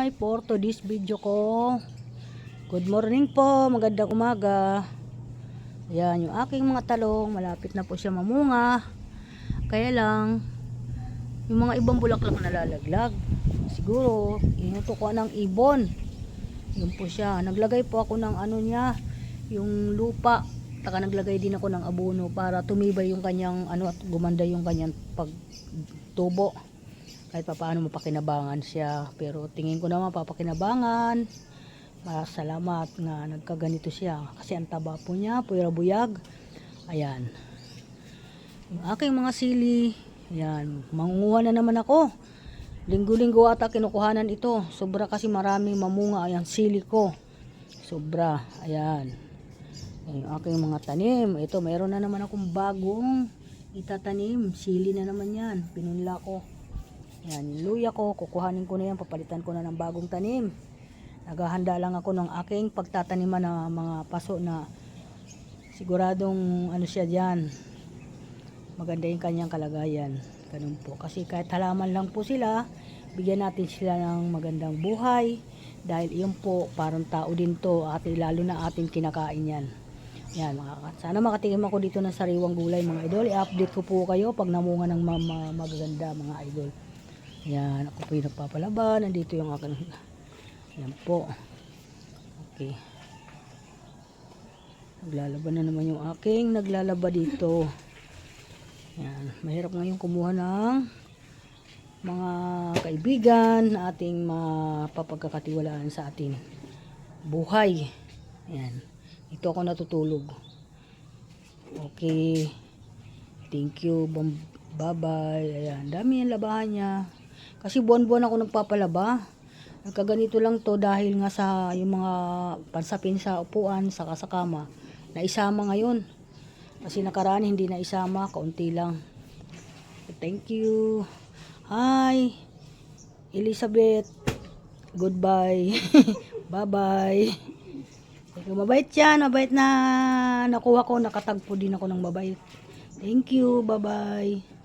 Hi for today's video ko. Good morning po, magandang umaga. Ayan, yung aking mga talong, malapit na po siya mamunga. Kaya lang, yung mga ibang bulaklak nalalaglag. Siguro, inutukuan ng ibon. Yun po siya. Naglagay po ako ng ano niya, yung lupa. Taka naglagay din ako ng abono para tumibay yung kanyang ano at gumanda yung kanyang pagtubo. Kahit paano mapakinabangan siya, pero tingin ko naman papakinabangan. Salamat nga nagkaganito siya kasi ang taba po niya, pura buyag. Ayan, yung aking mga sili, ayan, mangunguha na naman ako. Linggo-linggo ata kinukuhanan ito, sobra kasi maraming mamunga. Ayan, sili ko sobra. Ayan, yung aking mga tanim. Ito, mayroon na naman akong bagong itatanim, sili na naman yan, pinunla ko. Yan, yung luya ko, kukuhanin ko na yan, papalitan ko na ng bagong tanim. Naghahanda lang ako ng aking pagtataniman ng mga paso na siguradong ano siya dyan, maganda yung kanyang kalagayan. Ganun po, kasi kahit halaman lang po sila, bigyan natin sila ng magandang buhay, dahil iyon po parang tao din to, at lalo na ating kinakain yan. Yan, sana makatingin ako dito ng sariwang gulay mga idol. I-update ko po kayo pag namunga ng magaganda mga idol. Yan, ako po yung nagpapalaba. Nandito yung akin. Yan po. Okay. Naglalaba na naman yung aking naglalaba dito. Yan, mahirap ngayon kumuha ng mga kaibigan na ating mapapagkakatiwalaan sa ating buhay. Yan, ito ako natutulog. Okay, thank you, bye bye. Ayan, dami yung labahan niya. Kasi buwan-buwan ako nagpapalaba. Nagkaganito lang to dahil nga sa yung mga pansapin sa upuan, saka sa kama. Naisama ngayon. Kasi nakaraan hindi na isama, kaunti lang. Thank you. Hi, Elizabeth. Goodbye. Bye-bye. Mabait yan, mabait na nakuha ko. Nakatagpo din ako ng mabait. Thank you, bye-bye.